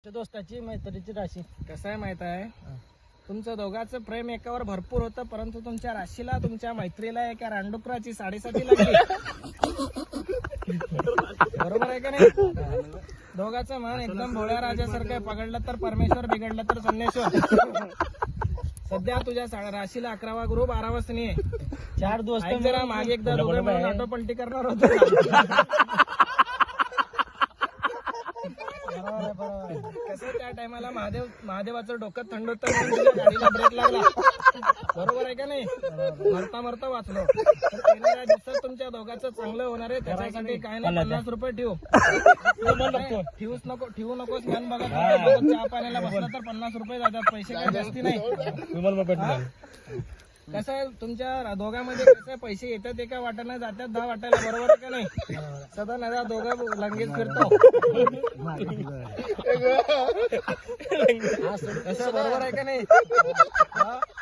दोस्ताची मैत्रीची राशी कसं आहे माहित आहे, तुमचं दोघांचं प्रेम एकावर भरपूर होतं, परंतु तुमच्या राशीला तुमच्या मैत्रीला एका रानडुकराची साडेसाती लागली. बरोबर आहे का नाही? दोघांचं मन एकदम भोळ्या राजासारखं आहे. पकडलं तर परमेश्वर, बिघडलं तर संन्याश्वर. सध्या तुझ्या राशीला 11वा गुरु 12वा शनी आहे. 4 दोस्त जरा मागे एकदा दोघे म्हणून आटोपलटी करणार होतो. कसं त्या टायमाला महादेवाचं डोकं थंड होतं म्हणून तुझ्या गाडीला ब्रेक लागला. बरोबर आहे का नाही? मरता मरता वाचलो. तर येणाऱ्या दिवसात तुमच्या दोघांचं चांगलं होणार आहे. त्याच्यासाठी काय नाही 50 रुपये ठेवू. ठेवू नकोस. मन बघत चहा पाण्याला बसला तर 50 रुपये जातात. पैसे काय जास्ती नाही. कसं आहे, तुमच्या दोघांमध्ये कसं पैसे येतात एका वाटायला, जातात 10 वाटायला. बरोबर आहे का नाही? सदा नदा दोघं लंगेच फिरतो. कसं बरोबर आहे का नाही?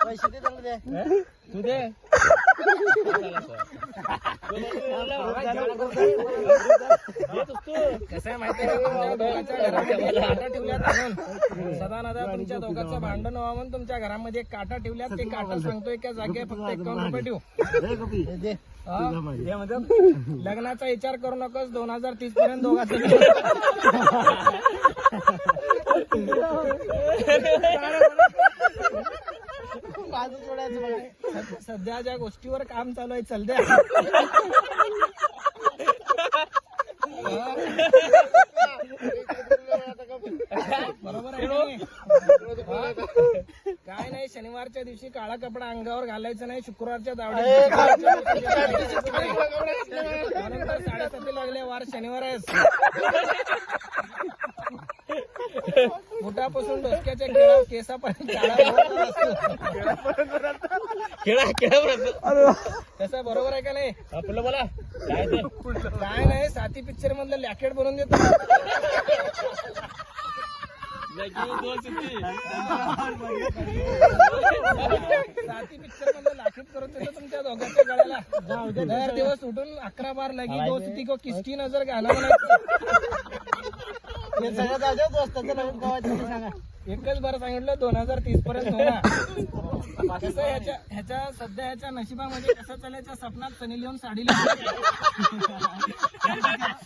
पैसे दे चांगले तू दे. कसं आहे माहिती आहे, तुमच्या दोघांच्या घरामध्ये काटा ठेवल्यात म्हणून सदा नदा तुमच्या दोघांचं भांडण व्हावं म्हणून तुमच्या घरामध्ये काटा ठेवल्यात. ते काटा सांगतोय का जागे फक्त 51 रुपये ठेवू. लग्नाचा विचार करू नकोस. 2030 पर्यंत दोघांचं सध्या ज्या गोष्टीवर काम चालू आहे चल द्या. बरोबर आहे का नाही? काय नाही, शनिवारच्या दिवशी काळा कपडा अंगावर घालायचं नाही. शुक्रवारच्या दावड्या 7:30 लागले. वार शनिवार आहे. मुठापासून डोसक्याच्या केसापर्यंत कसं बरोबर आहे का नाही? आपलं बोला काय नाही. साथी पिक्चर मधलं लॅकेट बनवून देतो. साथी पिक्चर मधलं लॅकेट करून देतो तुमच्या दोघांच्या गळ्याला. दर दिवस उठून 11 बार लगी दोस्ती को किसकी नजर घालावं दोस्ताचं नवीन गावाचं सांगा. एकच बार सांगितलं 2030 पर्यंत होणार. कसं ह्याच्या सध्या ह्याच्या नशिबामध्ये कसं चालायच्या सपनात सनी लिहून साडी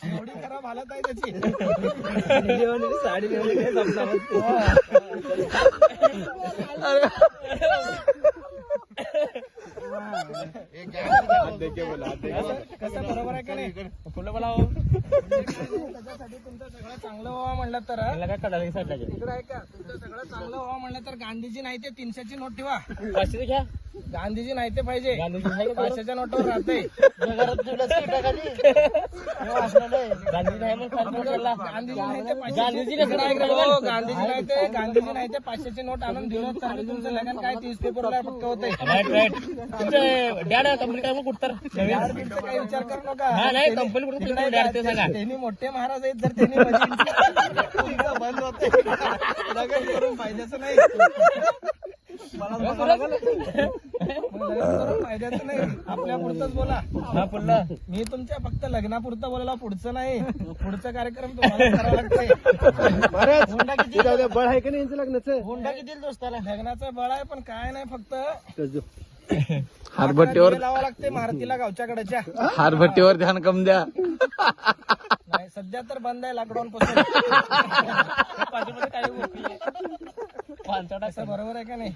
एवढी खराब हालत आहे त्याची. साडी कसं बरोबर आहे का नाही? फुलं बोलावं त्याच्यासाठी तुमचं सगळं चांगलं व्हावं म्हणलं तर इकडे आहे का, तुमचं सगळं चांगलं व्हावं म्हणलं तर गांधीजी नाही ते 300ची नोट ठेवा. गांधीजी नाही ते पाहिजे. 500च्या नोटवर राहते. गांधीजी नाही ते 500ची नोट आणून दिलं तर तुमचं लग्न काय 30 पेपरला फक्त होते. काही विचार करू नका. त्यांनी मोठे महाराज आहेत. जर त्यांनी बंद होते लग्न करून फायद्याचं नाही. फायद्याचं नाही. आपल्या पुरतच बोला. मी तुमच्या फक्त लग्नापुरतं बोलायला, पुढचं नाही. पुढचा कार्यक्रम तुम्हाला करावा लागतंय. हुंडा किती बळ आहे का नाही यांचं लग्नाचं? हुंडा किती दोस्ताला? लग्नाचं बळ आहे पण काय नाही, फक्त हारभट्टीवर लावा लागते मारुतीला गावच्या कडेच्या. हारभट्टीवर ध्यान कम द्या. नाही सध्या तर बंद आहे लॉकडाऊन पासून. बरोबर आहे का नाही?